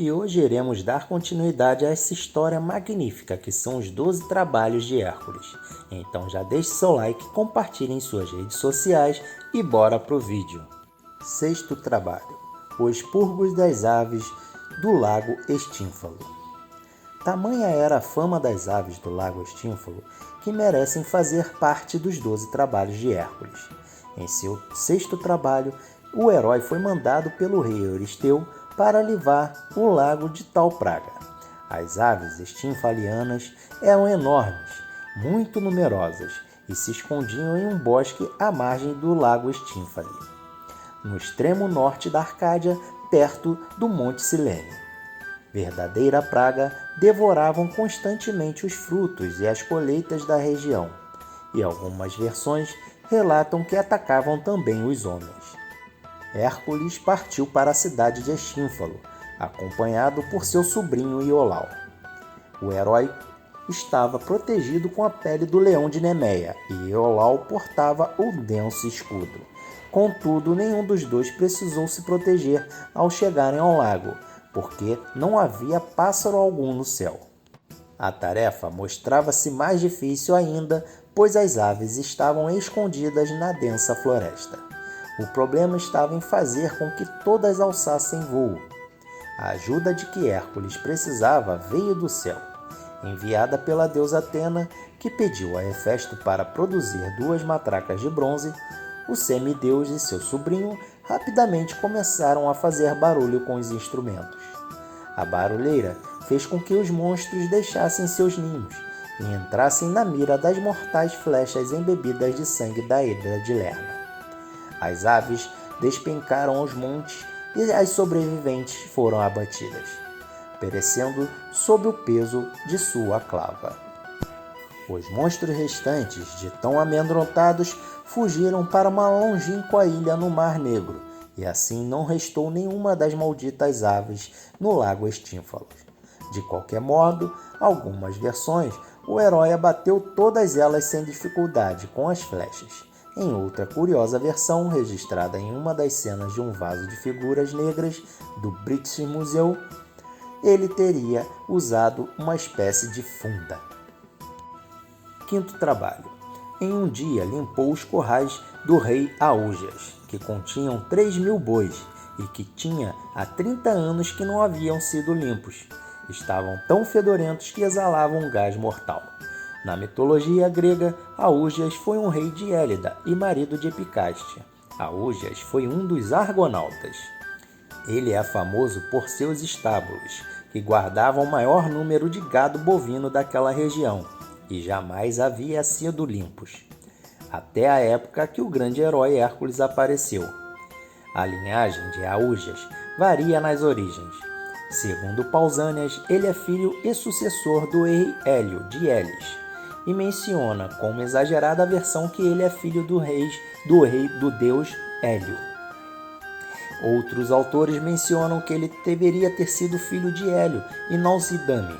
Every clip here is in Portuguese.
E hoje iremos dar continuidade a essa história magnífica que são os 12 trabalhos de Hércules. Então já deixe seu like, compartilhe em suas redes sociais e bora pro vídeo. Sexto trabalho: o expurgo das aves do lago Estínfalo. Tamanha era a fama das aves do lago Estínfalo que merecem fazer parte dos 12 trabalhos de Hércules. Em seu sexto trabalho, o herói foi mandado pelo rei Euristeu para livrar o lago de tal praga. As aves estinfalianas eram enormes, muito numerosas, e se escondiam em um bosque à margem do lago Estínfale, no extremo norte da Arcádia, perto do Monte Silene. Verdadeira praga, devoravam constantemente os frutos e as colheitas da região, e algumas versões relatam que atacavam também os homens. Hércules partiu para a cidade de Estínfalo, acompanhado por seu sobrinho Iolau. O herói estava protegido com a pele do leão de Nemeia e Iolau portava o denso escudo. Contudo, nenhum dos dois precisou se proteger ao chegarem ao lago, porque não havia pássaro algum no céu. A tarefa mostrava-se mais difícil ainda, pois as aves estavam escondidas na densa floresta. O problema estava em fazer com que todas alçassem voo. A ajuda de que Hércules precisava veio do céu, enviada pela deusa Atena, que pediu a Hefesto para produzir 2 matracas de bronze. O semideus e seu sobrinho rapidamente começaram a fazer barulho com os instrumentos. A barulheira fez com que os monstros deixassem seus ninhos e entrassem na mira das mortais flechas embebidas de sangue da Hidra de Lerna. As aves despencaram aos montes e as sobreviventes foram abatidas, perecendo sob o peso de sua clava. Os monstros restantes, de tão amedrontados, fugiram para uma longínqua ilha no Mar Negro, e assim não restou nenhuma das malditas aves no lago Estínfalo. De qualquer modo, algumas versões, o herói abateu todas elas sem dificuldade com as flechas. Em outra curiosa versão, registrada em uma das cenas de um vaso de figuras negras do British Museum, ele teria usado uma espécie de funda. Quinto trabalho: em um dia limpou os currais do rei Aúgias, que continham 3.000 bois e que tinha há 30 anos que não haviam sido limpos. Estavam tão fedorentos que exalavam um gás mortal. Na mitologia grega, Aúgias foi um rei de Élida e marido de Epicaste. Aúgias foi um dos argonautas. Ele é famoso por seus estábulos, que guardavam o maior número de gado bovino daquela região, e jamais havia sido limpos, até a época que o grande herói Hércules apareceu. A linhagem de Aúgias varia nas origens. Segundo Pausânias, ele é filho e sucessor do rei Hélio de Elis, e menciona com uma exagerada versão que ele é filho do deus Hélio. Outros autores mencionam que ele deveria ter sido filho de Hélio e Nausídame,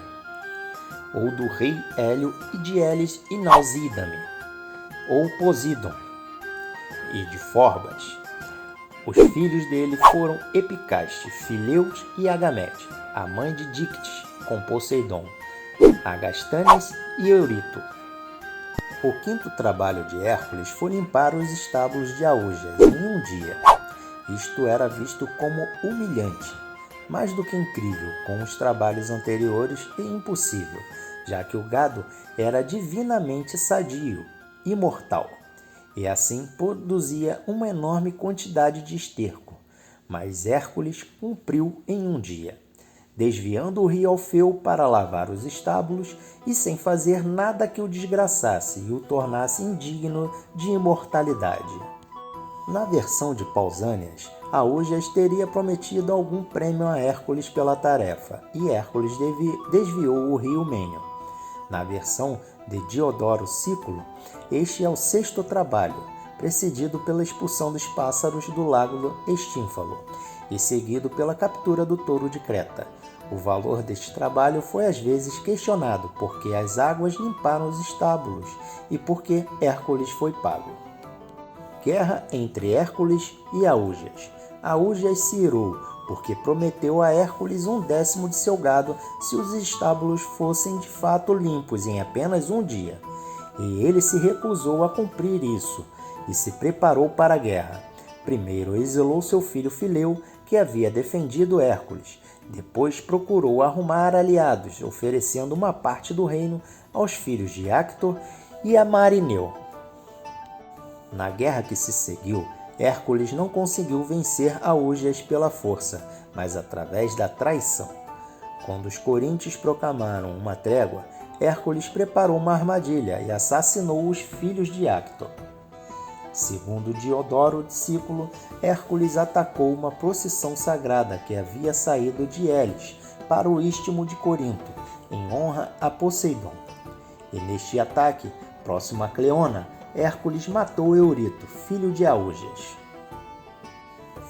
ou do rei Hélio e de Elis e Nausídame, ou Poseidon, e de Forbas. Os filhos dele foram Epicaste, Fileus e Agamete, a mãe de Dicte com Poseidon, Agastanes e Eurito. O quinto trabalho de Hércules foi limpar os estábulos de Aúgias em um dia. Isto era visto como humilhante, mais do que incrível, com os trabalhos anteriores, e impossível, já que o gado era divinamente sadio, imortal, e assim produzia uma enorme quantidade de esterco. Mas Hércules cumpriu em um dia, desviando o rio Alfeu para lavar os estábulos e sem fazer nada que o desgraçasse e o tornasse indigno de imortalidade. Na versão de Pausânias, Aúgias teria prometido algum prêmio a Hércules pela tarefa, e Hércules desviou o rio Mênio. Na versão de Diodoro Sículo, este é o sexto trabalho, precedido pela expulsão dos pássaros do lago Estínfalo e seguido pela captura do touro de Creta. O valor deste trabalho foi às vezes questionado, porque as águas limparam os estábulos e porque Hércules foi pago. Guerra entre Hércules e Aúgias. Aúgias se irou porque prometeu a Hércules 1/10 de seu gado se os estábulos fossem de fato limpos em apenas um dia. E ele se recusou a cumprir isso e se preparou para a guerra. Primeiro exilou seu filho Fileu, que havia defendido Hércules. Depois procurou arrumar aliados, oferecendo uma parte do reino aos filhos de Actor e a Marineu. Na guerra que se seguiu, Hércules não conseguiu vencer Aúgias pela força, mas através da traição. Quando os coríntios proclamaram uma trégua, Hércules preparou uma armadilha e assassinou os filhos de Actor. Segundo Diodoro Sículo, Hércules atacou uma procissão sagrada que havia saído de Elis para o istmo de Corinto, em honra a Poseidon. E neste ataque, próximo a Cleona, Hércules matou Eurito, filho de Aúgias.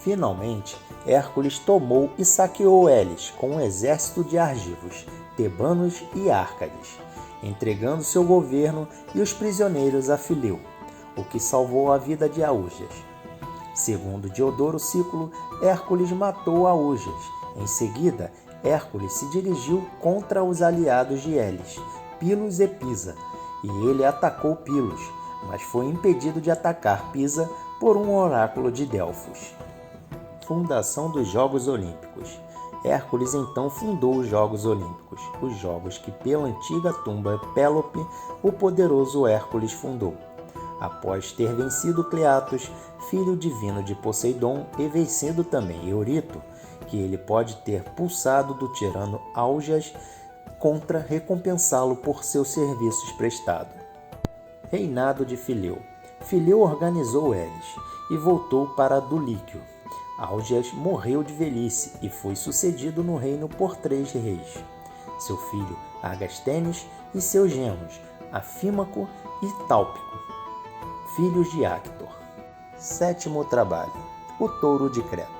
Finalmente, Hércules tomou e saqueou Elis com um exército de argivos, tebanos e árcades, entregando seu governo e os prisioneiros a Fileu, o que salvou a vida de Aúgias. Segundo Diodoro Sículo, Hércules matou Aúgias. Em seguida, Hércules se dirigiu contra os aliados de Elis, Pilos e Pisa, e ele atacou Pilos, mas foi impedido de atacar Pisa por um oráculo de Delfos. Fundação dos Jogos Olímpicos. Hércules então fundou os Jogos Olímpicos, os jogos que pela antiga tumba Pélope o poderoso Hércules fundou. Após ter vencido Cleatos, filho divino de Poseidon, e vencendo também Eurito, que ele pode ter pulsado do tirano Augias contra recompensá-lo por seus serviços prestados. Reinado de Fileu. Fileu organizou Elis e voltou para Duliquio. Augias morreu de velhice e foi sucedido no reino por 3 reis, seu filho Agastênio e seus genros Afímaco e Tálpico, filhos de Actor. Sétimo trabalho, o touro de Creta.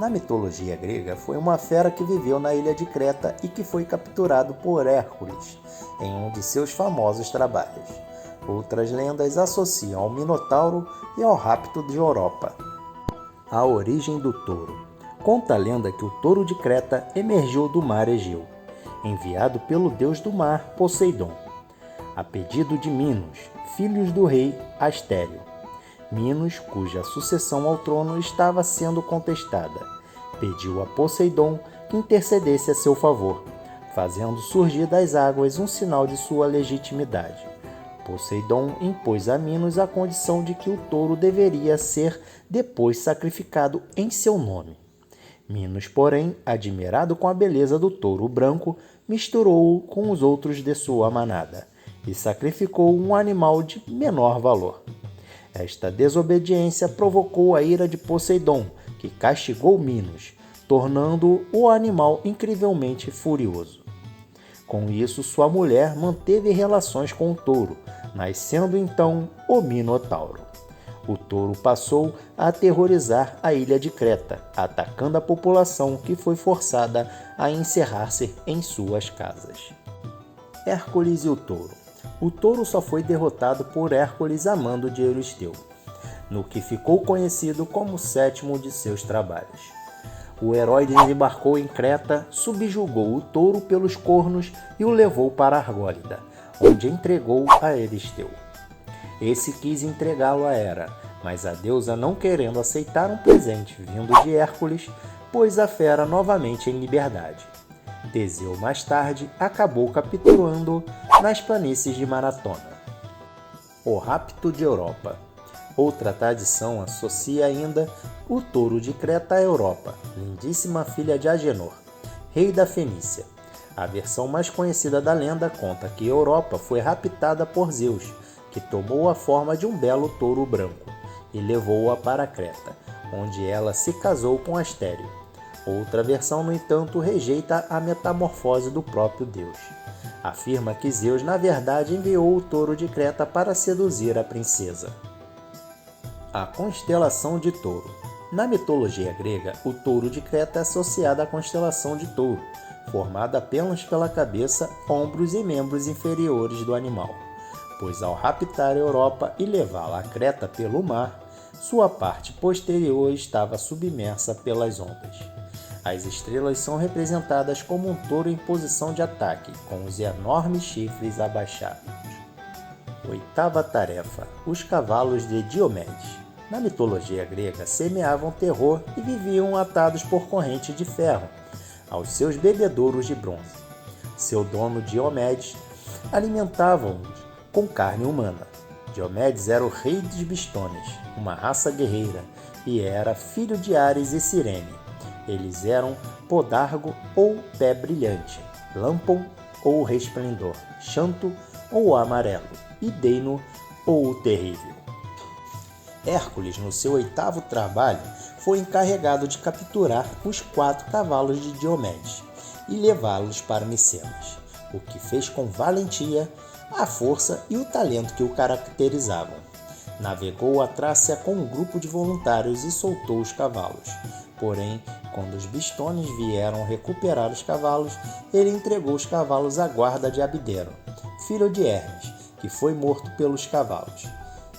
Na mitologia grega, foi uma fera que viveu na ilha de Creta e que foi capturado por Hércules em um de seus famosos trabalhos. Outras lendas associam ao Minotauro e ao rapto de Europa. A origem do touro. Conta a lenda que o touro de Creta emergiu do mar Egeu, enviado pelo deus do mar Poseidon, a pedido de Minos, filhos do rei Astério. Minos, cuja sucessão ao trono estava sendo contestada, pediu a Poseidon que intercedesse a seu favor, fazendo surgir das águas um sinal de sua legitimidade. Poseidon impôs a Minos a condição de que o touro deveria ser depois sacrificado em seu nome. Minos, porém, admirado com a beleza do touro branco, misturou-o com os outros de sua manada e sacrificou um animal de menor valor. Esta desobediência provocou a ira de Poseidon, que castigou Minos, tornando o animal incrivelmente furioso. Com isso, sua mulher manteve relações com o touro, nascendo então o Minotauro. O touro passou a aterrorizar a ilha de Creta, atacando a população que foi forçada a encerrar-se em suas casas. Hércules e o touro. O touro só foi derrotado por Hércules a mando de Euristeu, no que ficou conhecido como o sétimo de seus trabalhos. O herói desembarcou em Creta, subjugou o touro pelos cornos e o levou para Argólida, onde entregou a Euristeu. Esse quis entregá-lo a Hera, mas a deusa, não querendo aceitar um presente vindo de Hércules, pôs a fera novamente em liberdade. Teseu, mais tarde, acabou capturando-o nas planícies de Maratona. O rapto de Europa. Outra tradição associa ainda o touro de Creta à Europa, lindíssima filha de Agenor, rei da Fenícia. A versão mais conhecida da lenda conta que Europa foi raptada por Zeus, que tomou a forma de um belo touro branco e levou-a para Creta, onde ela se casou com Astério. Outra versão, no entanto, rejeita a metamorfose do próprio Deus. Afirma que Zeus, na verdade, enviou o touro de Creta para seduzir a princesa. A constelação de Touro. Na mitologia grega, o touro de Creta é associado à constelação de Touro, formada apenas pela cabeça, ombros e membros inferiores do animal, pois ao raptar a Europa e levá-la a Creta pelo mar, sua parte posterior estava submersa pelas ondas. As estrelas são representadas como um touro em posição de ataque, com os enormes chifres abaixados. Oitava tarefa: os cavalos de Diomedes. Na mitologia grega, semeavam terror e viviam atados por corrente de ferro aos seus bebedouros de bronze. Seu dono Diomedes alimentava-os com carne humana. Diomedes era o rei dos Bistones, uma raça guerreira, e era filho de Ares e Cirene. Eles eram Podargo ou Pé Brilhante, Lampon ou Resplendor, Xanto ou Amarelo, e Deino ou o Terrível. Hércules, no seu oitavo trabalho, foi encarregado de capturar os 4 cavalos de Diomedes e levá-los para Micenas, o que fez com valentia, a força e o talento que o caracterizavam. Navegou a Trácia com um grupo de voluntários e soltou os cavalos. Porém, quando os Bistones vieram recuperar os cavalos, ele entregou os cavalos à guarda de Abdero, filho de Hermes, que foi morto pelos cavalos.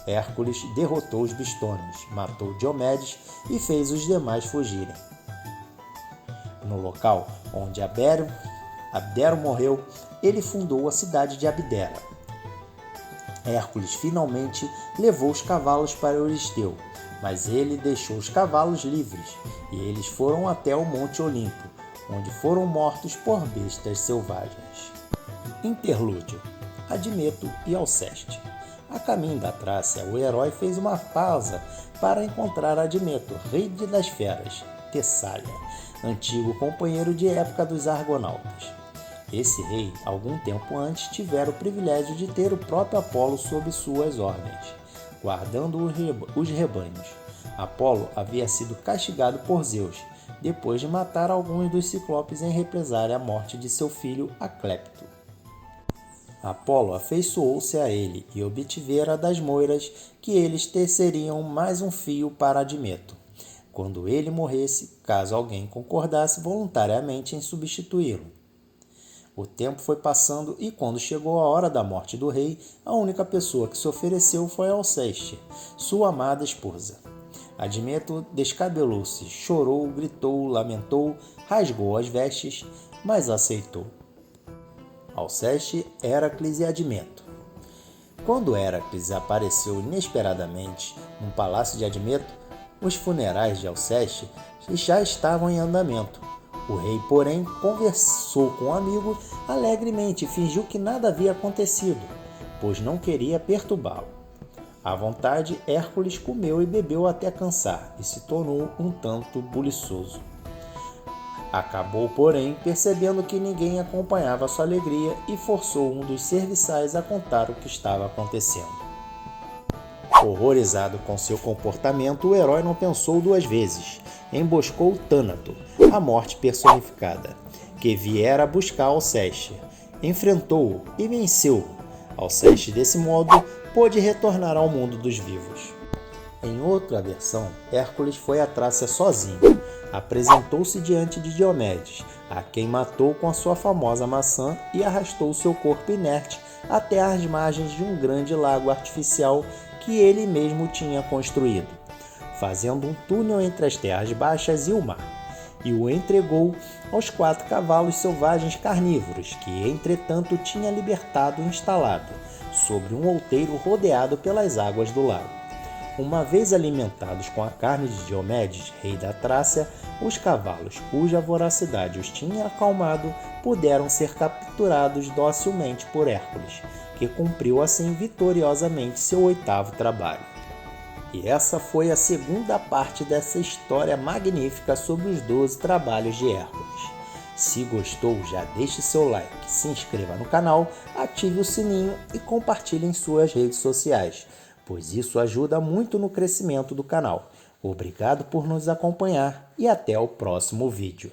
Hércules derrotou os Bistones, matou Diomedes e fez os demais fugirem. No local onde Abdero morreu, ele fundou a cidade de Abdera. Hércules finalmente levou os cavalos para Euristeu, mas ele deixou os cavalos livres e eles foram até o Monte Olimpo, onde foram mortos por bestas selvagens. Interlúdio: Admeto e Alceste. A caminho da Trácia, o herói fez uma pausa para encontrar Admeto, rei das feras, Tessália, antigo companheiro de época dos argonautas. Esse rei, algum tempo antes, tivera o privilégio de ter o próprio Apolo sob suas ordens, guardando os rebanhos. Apolo havia sido castigado por Zeus, depois de matar alguns dos ciclopes em represália à morte de seu filho Aclepto. Apolo afeiçoou-se a ele e obtivera das moiras que eles teceriam mais um fio para Admeto, quando ele morresse, caso alguém concordasse voluntariamente em substituí-lo. O tempo foi passando e, quando chegou a hora da morte do rei, a única pessoa que se ofereceu foi Alceste, sua amada esposa. Admeto descabelou-se, chorou, gritou, lamentou, rasgou as vestes, mas aceitou. Alceste, Héracles e Admeto. Quando Héracles apareceu inesperadamente no palácio de Admeto, os funerais de Alceste já estavam em andamento. O rei, porém, conversou com o amigo alegremente e fingiu que nada havia acontecido, pois não queria perturbá-lo. À vontade, Hércules comeu e bebeu até cansar e se tornou um tanto buliçoso. Acabou, porém, percebendo que ninguém acompanhava sua alegria e forçou um dos serviçais a contar o que estava acontecendo. Horrorizado com seu comportamento, o herói não pensou 2 vezes. Emboscou Tânato, a morte personificada, que viera buscar Alceste. Enfrentou-o e venceu. Alceste, desse modo, pôde retornar ao mundo dos vivos. Em outra versão, Hércules foi à Trácia sozinho. Apresentou-se diante de Diomedes, a quem matou com a sua famosa maçã e arrastou seu corpo inerte até as margens de um grande lago artificial que ele mesmo tinha construído, fazendo um túnel entre as terras baixas e o mar, e o entregou aos 4 cavalos selvagens carnívoros que, entretanto, tinha libertado e instalado sobre um outeiro rodeado pelas águas do lago. Uma vez alimentados com a carne de Diomedes, rei da Trácia, os cavalos, cuja voracidade os tinha acalmado, puderam ser capturados docilmente por Hércules, que cumpriu assim vitoriosamente seu 8º trabalho. E essa foi a segunda parte dessa história magnífica sobre os 12 trabalhos de Hércules. Se gostou, já deixe seu like, se inscreva no canal, ative o sininho e compartilhe em suas redes sociais, pois isso ajuda muito no crescimento do canal. Obrigado por nos acompanhar e até o próximo vídeo.